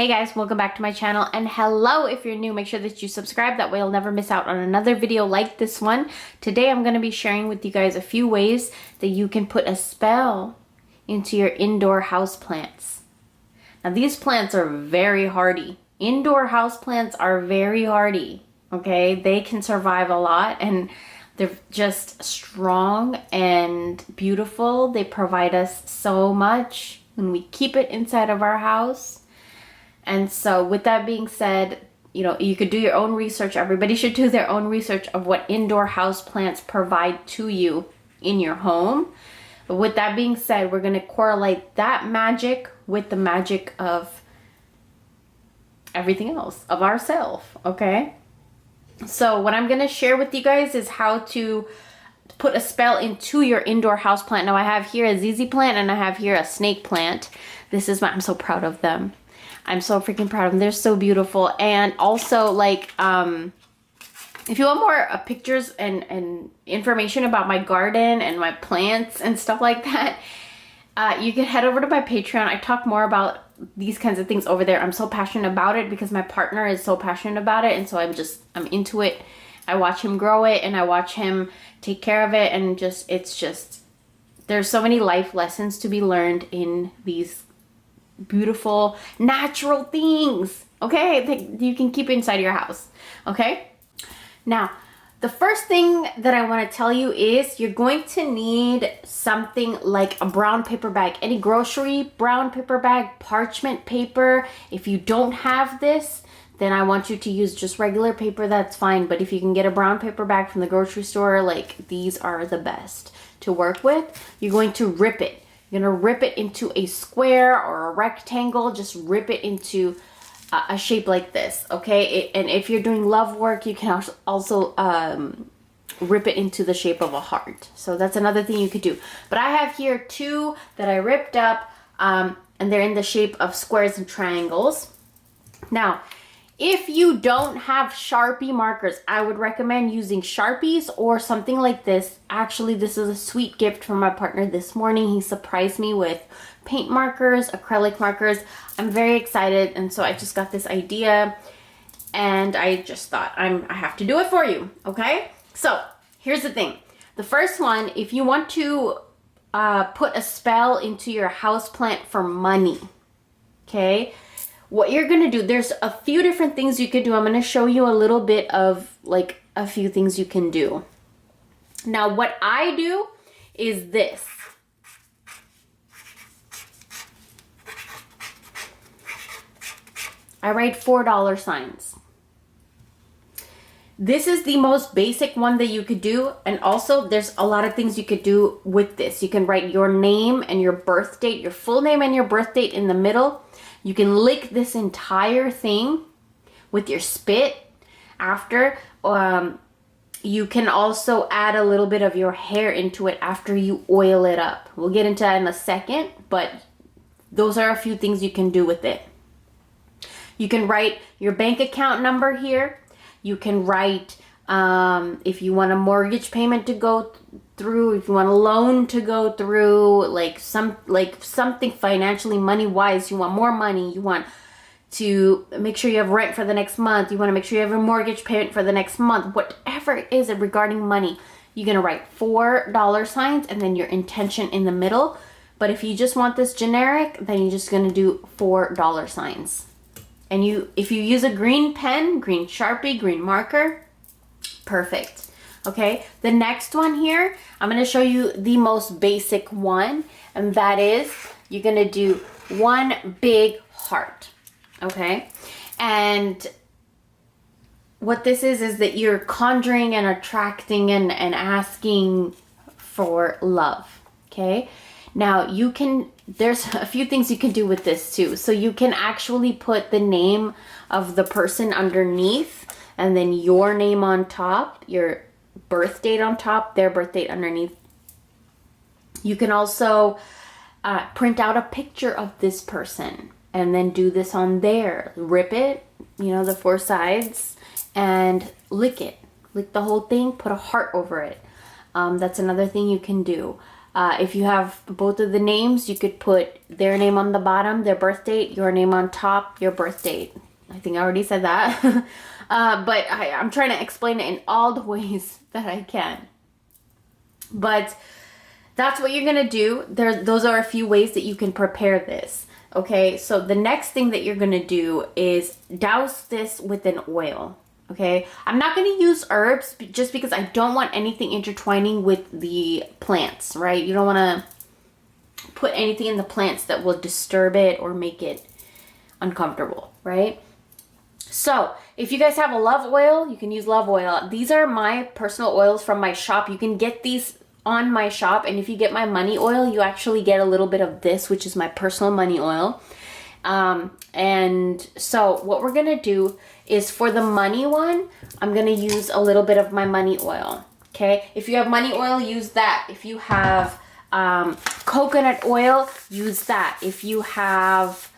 Hey guys, welcome back to my channel, and hello if you're new. Make sure that you subscribe, that way you'll never miss out on another video like this one. Today I'm going to be sharing with you guys a few ways that you can put a spell into your indoor house plants. Now these plants are very hardy. Indoor house plants are very hardy, okay? They can survive a lot and they're just strong and beautiful. They provide us so much when we keep it inside of our house. And so with that being said, you know, you could do your own research. Everybody should do their own research of what indoor house plants provide to you in your home. But with that being said, we're going to correlate that magic with the magic of everything else, of ourselves, okay? So what I'm going to share with you guys is how to put a spell into your indoor house plant. Now I have here a ZZ plant and I have here a snake plant. This is I'm so proud of them. I'm so freaking proud of them. They're so beautiful. And also, like, if you want more pictures and information about my garden and my plants and stuff like that, you can head over to my Patreon. I talk more about these kinds of things over there. I'm so passionate about it because my partner is so passionate about it. And so I'm into it. I watch him grow it and I watch him take care of it. And there's so many life lessons to be learned in these beautiful natural things, okay, that you can keep inside your house, okay? Now, the first thing that I want to tell you is you're going to need something like a brown paper bag, any grocery brown paper bag, parchment paper. If you don't have this, then I want you to use just regular paper, that's fine. But if you can get a brown paper bag from the grocery store, like, these are the best to work with. You're going to rip it. You're going to rip it into a square or a rectangle. Just rip it into a shape like this, okay? And if you're doing love work, you can also rip it into the shape of a heart. So that's another thing you could do. But I have here two that I ripped up, and they're in the shape of squares and triangles. Now, if you don't have Sharpie markers, I would recommend using Sharpies or something like this. Actually, this is a sweet gift from my partner this morning. He surprised me with paint markers, acrylic markers. I'm very excited, and so I just got this idea, and I just thought I have to do it for you, okay? So here's the thing. The first one, if you want to put a spell into your houseplant for money, okay? What you're going to do, there's a few different things you could do. I'm going to show you a little bit of like a few things you can do. Now, what I do is this. I write $4 signs. This is the most basic one that you could do. And also there's a lot of things you could do with this. You can write your name and your birth date, your full name and your birth date in the middle. You can lick this entire thing with your spit after. You can also add a little bit of your hair into it after you oil it up. We'll get into that in a second, but those are a few things you can do with it. You can write your bank account number here. You can write if you want a mortgage payment to go through, if you want a loan to go through, like something financially, money wise, you want more money, you want to make sure you have rent for the next month, you want to make sure you have a mortgage payment for the next month, whatever it is regarding money, you're going to write $4 signs and then your intention in the middle. But if you just want this generic, then you're just going to do $4 signs. And if you use a green pen, green Sharpie, green marker, perfect. Okay, the next one here, I'm going to show you the most basic one, and that is you're going to do one big heart, okay? And what this is that you're conjuring and attracting and asking for love, okay? Now, there's a few things you can do with this too. So you can actually put the name of the person underneath, and then your name on top, your birth date on top, their birth date underneath. You can also print out a picture of this person and then do this on there. Rip it, the four sides, and lick it. Lick the whole thing, put a heart over it. That's another thing you can do. If you have both of the names, you could put their name on the bottom, their birth date, your name on top, your birth date. I think I already said that. But I'm trying to explain it in all the ways that I can. But that's what you're going to do. Those are a few ways that you can prepare this. Okay, so the next thing that you're going to do is douse this with an oil. Okay, I'm not going to use herbs just because I don't want anything intertwining with the plants, right? You don't want to put anything in the plants that will disturb it or make it uncomfortable, right? So if you guys have a love oil, you can use love oil. These are my personal oils from my shop. You can get these on my shop, and if you get my money oil, you actually get a little bit of this, which is my personal money oil. And so what we're gonna do is for the money one, I'm gonna use a little bit of my money oil. Okay, if you have money oil, use that. If you have coconut oil, use that. If you have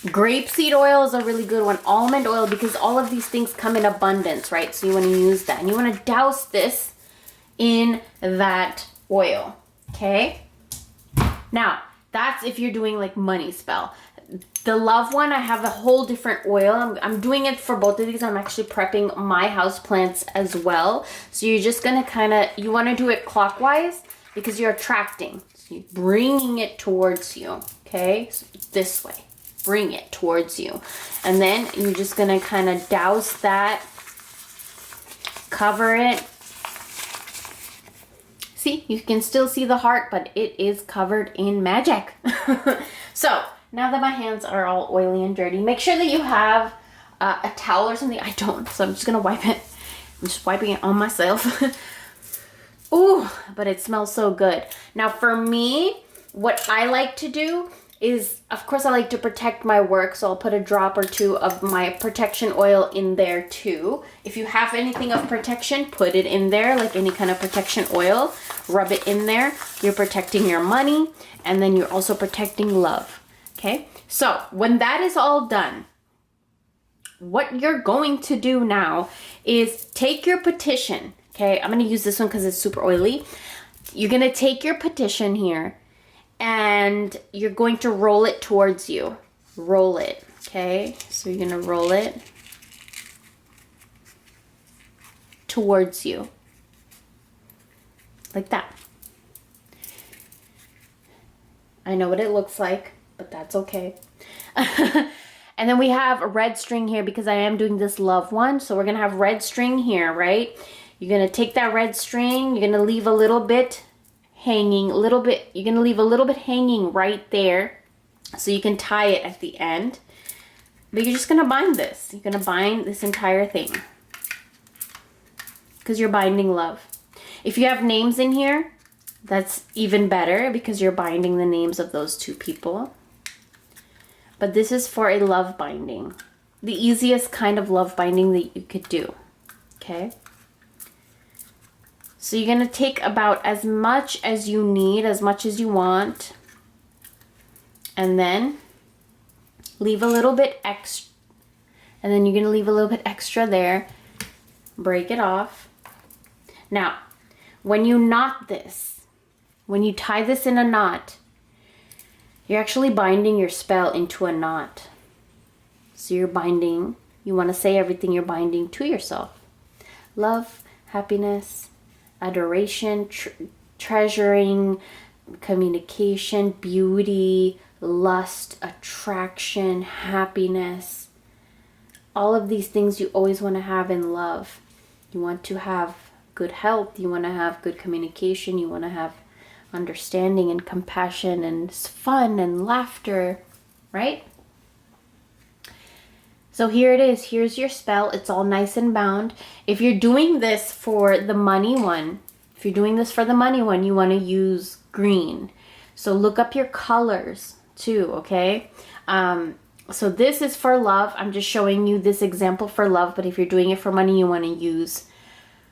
grapeseed oil is a really good one. Almond oil, because all of these things come in abundance, right? So you want to use that, and you want to douse this in that oil. Okay, now that's if you're doing like money spell. The love one, I have a whole different oil. I'm doing it for both of these. I'm actually prepping my house plants as well. So you're just gonna you want to do it clockwise because you're attracting. So you're bringing it towards you. Okay, so this way. Bring it towards you. And then you're just gonna kind of douse that, cover it. See, you can still see the heart, but it is covered in magic. So now that my hands are all oily and dirty, make sure that you have a towel or something. I don't, so I'm just gonna wipe it. I'm just wiping it on myself. Ooh, but it smells so good. Now for me, what I like to do is, of course, I like to protect my work, so I'll put a drop or two of my protection oil in there too. If you have anything of protection, put it in there, like any kind of protection oil. Rub it in there. You're protecting your money, and then you're also protecting love. Okay? So when that is all done, what you're going to do now is take your petition. Okay? I'm going to use this one because it's super oily. You're going to take your petition here, and you're going to roll it towards you. Roll it, okay? So you're gonna roll it towards you. Like that. I know what it looks like, but that's okay. And then we have a red string here because I am doing this love one. So we're gonna have red string here, right? You're gonna take that red string, you're gonna leave a little bit hanging, you're gonna leave a little bit hanging right there so you can tie it at the end. But you're just gonna bind this. You're gonna bind this entire thing because you're binding love. If you have names in here, that's even better because you're binding the names of those two people. But this is for a love binding. The easiest kind of love binding that you could do, okay? So you're going to take about as much as you need, as much as you want. And then leave a little bit extra. And then you're going to leave a little bit extra there. Break it off. Now, when you knot this, when you tie this in a knot, you're actually binding your spell into a knot. So you're binding, you want to say everything you're binding to yourself. Love, happiness, adoration, treasuring, communication, beauty, lust, attraction, happiness. All of these things you always want to have in love. You want to have good health. You want to have good communication. You want to have understanding and compassion and fun and laughter, right? So here it is. Here's your spell. It's all nice and bound. If you're doing this for the money one, you want to use green. So look up your colors too, okay? So this is for love. I'm just showing you this example for love, but if you're doing it for money, you want to use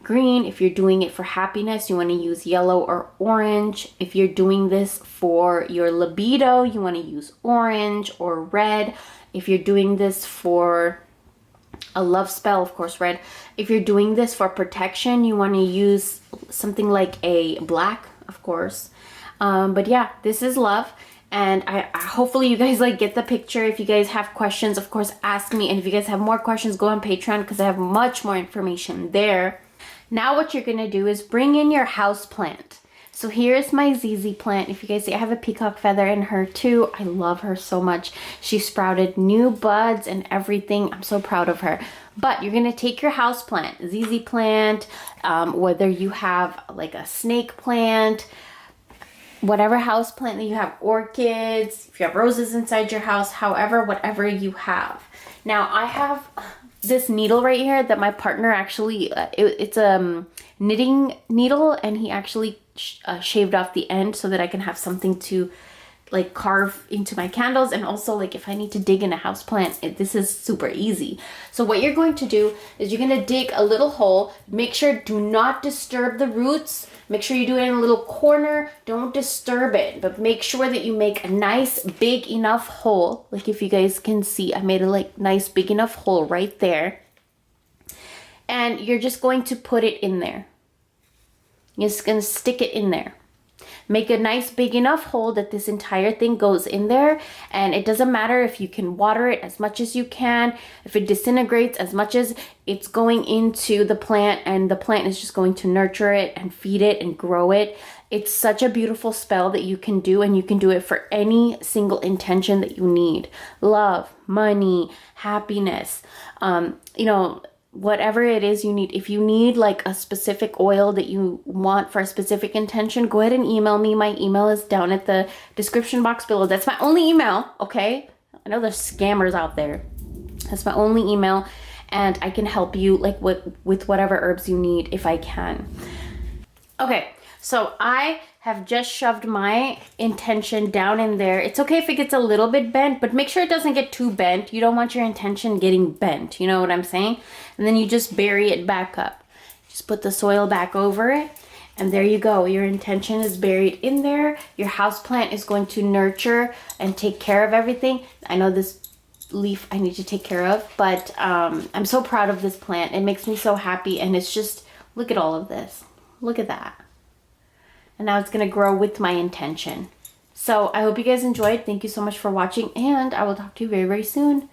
green. If you're doing it for happiness, you want to use yellow or orange. If you're doing this for your libido, you want to use orange or red. If you're doing this for a love spell, of course, red. If you're doing this for protection, you want to use something like a black, of course. But yeah, this is love. And I hopefully you guys like get the picture. If you guys have questions, of course, ask me. And if you guys have more questions, go on Patreon because I have much more information there. Now what you're going to do is bring in your house plant. So here's my ZZ plant. If you guys see, I have a peacock feather in her too. I love her so much. She sprouted new buds and everything. I'm so proud of her. But you're going to take your house plant, ZZ plant, whether you have like a snake plant, whatever house plant that you have, orchids, if you have roses inside your house, however, whatever you have. Now I have this needle right here that my partner actually, it's a knitting needle, and he actually shaved off the end so that I can have something to like carve into my candles. And also like if I need to dig in a house plant, this is super easy. So what you're going to do is you're going to dig a little hole. Make sure do not disturb the roots. Make sure you do it in a little corner. Don't disturb it, but make sure that you make a nice big enough hole. Like if you guys can see, I made a like nice big enough hole right there. And you're just going to put it in there. You're just going to stick it in there. Make a nice big enough hole that this entire thing goes in there. And it doesn't matter if you can water it as much as you can, if it disintegrates as much as it's going into the plant, and the plant is just going to nurture it and feed it and grow it. It's such a beautiful spell that you can do, and you can do it for any single intention that you need. Love, money, happiness, you know, whatever it is you need. If you need like a specific oil that you want for a specific intention, go ahead and email me. My email is down at the description box below. That's my only email, okay? I know there's scammers out there. That's my only email, and I can help you like with whatever herbs you need if I can. Okay, so I have just shoved my intention down in there. It's okay if it gets a little bit bent, but make sure it doesn't get too bent. You don't want your intention getting bent, you know what I'm saying? And then you just bury it back up. Just put the soil back over it, and there you go. Your intention is buried in there. Your houseplant is going to nurture and take care of everything. I know this leaf I need to take care of, but I'm so proud of this plant. It makes me so happy, and it's just, look at all of this. Look at that. And now it's going to grow with my intention. So I hope you guys enjoyed. Thank you so much for watching, and I will talk to you very, very soon.